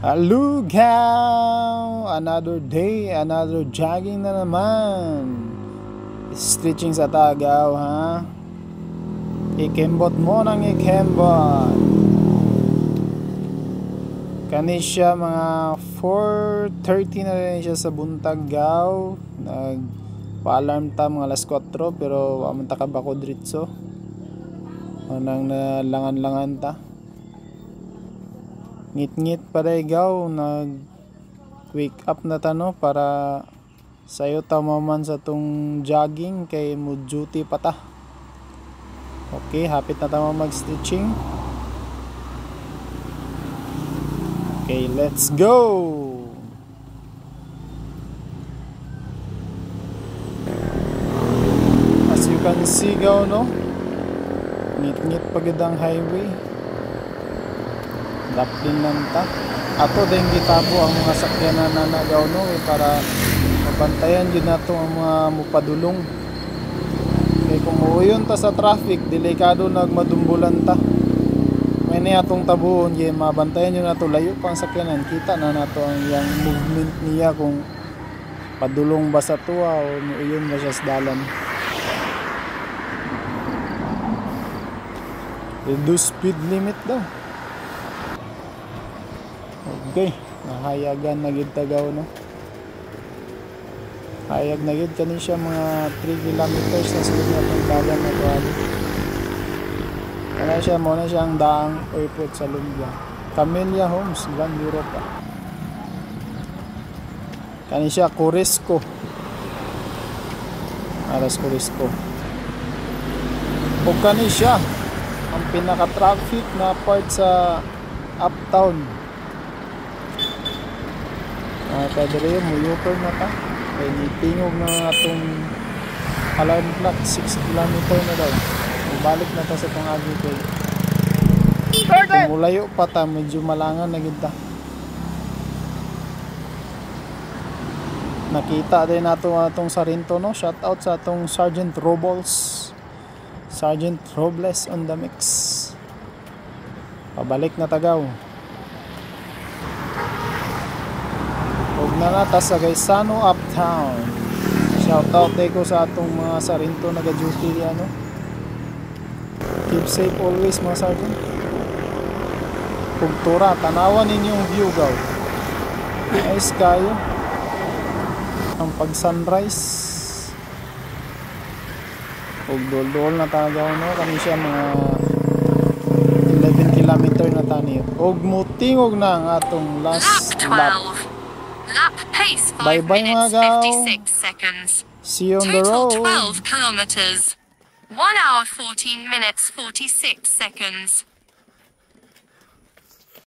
Alugaw! Another day, another jogging na naman. Stretching sa Tagaw, ha? Ikembot mo ng ikembot. Kani siya mga 4:30 na rin siya sa Buntagaw. Nagpa-alarm ta mga alas 4 pero amanta ka ba ko dritso? Anang nalangan-langan ta. Ngit-ngit pa daygaw, nag-wake up na tano para sayo tamaman sa tong jogging kay mood duty pa ta. Okay, hapit na tama mag-stretching. Okay, let's go! As you can see gaw, no? Ngit-ngit pagid ang highway. Daplin lang ta. Ato din gitabo ang mga sakyanan na nagaw, no? Para mabantayan yun nato ang mga mupadulong. Kaya kung muuyon ta sa traffic, delikado nagmadumbulan ta. May na atong tabuon, yun, mabantayan yun nato. Layo pang sakyanan, kita na nato ang yung movement niya kung padulong ba sa tuwa o muuyon ba siya sa dalan. Reduce speed limit daw. Okay, nahayagan na gid tagaw, no? Hayag na gid kani siya mga 3 kilometers sa sulod na itong dalan na to. Kaya siya muna siya ang daang airport sa Lumbia. Camellia Homes, Grand Europa. Kani siya Corisco. Aras Corisco. O kani siya ang pinaka-traffic na part sa uptown. Kadiri mo U-turn na ta. Kaya nitingog na atong alarm clock. 6 km na daw. Balik na ta sa itong agi kay kung mulayo pa ta, medyo malangan na gid ta. Nakita din nato atong Sarinto, no? Shout out sa atong Sergeant Robles. Sergeant Robles on the mix. Pabalik na tagaw. Huwag na nata sa Gaisano Uptown. Shout out ko sa atong mga Sarinto naga-duty, ano? Keep safe always mga sergeant. Pugtura, tanawan ninyong view gaw. Nice kayo. Ang pag sunrise. Huwag dol-dol na tagaw, no? Kami siya mga 11 kilometer na tani. Huwag mutingog na ang atong last lap. Lap pace 5 Bye-bye, minutes mga 56 seconds. See you on the Total road. 12 kilometers. 1 hour 14 minutes 46 seconds.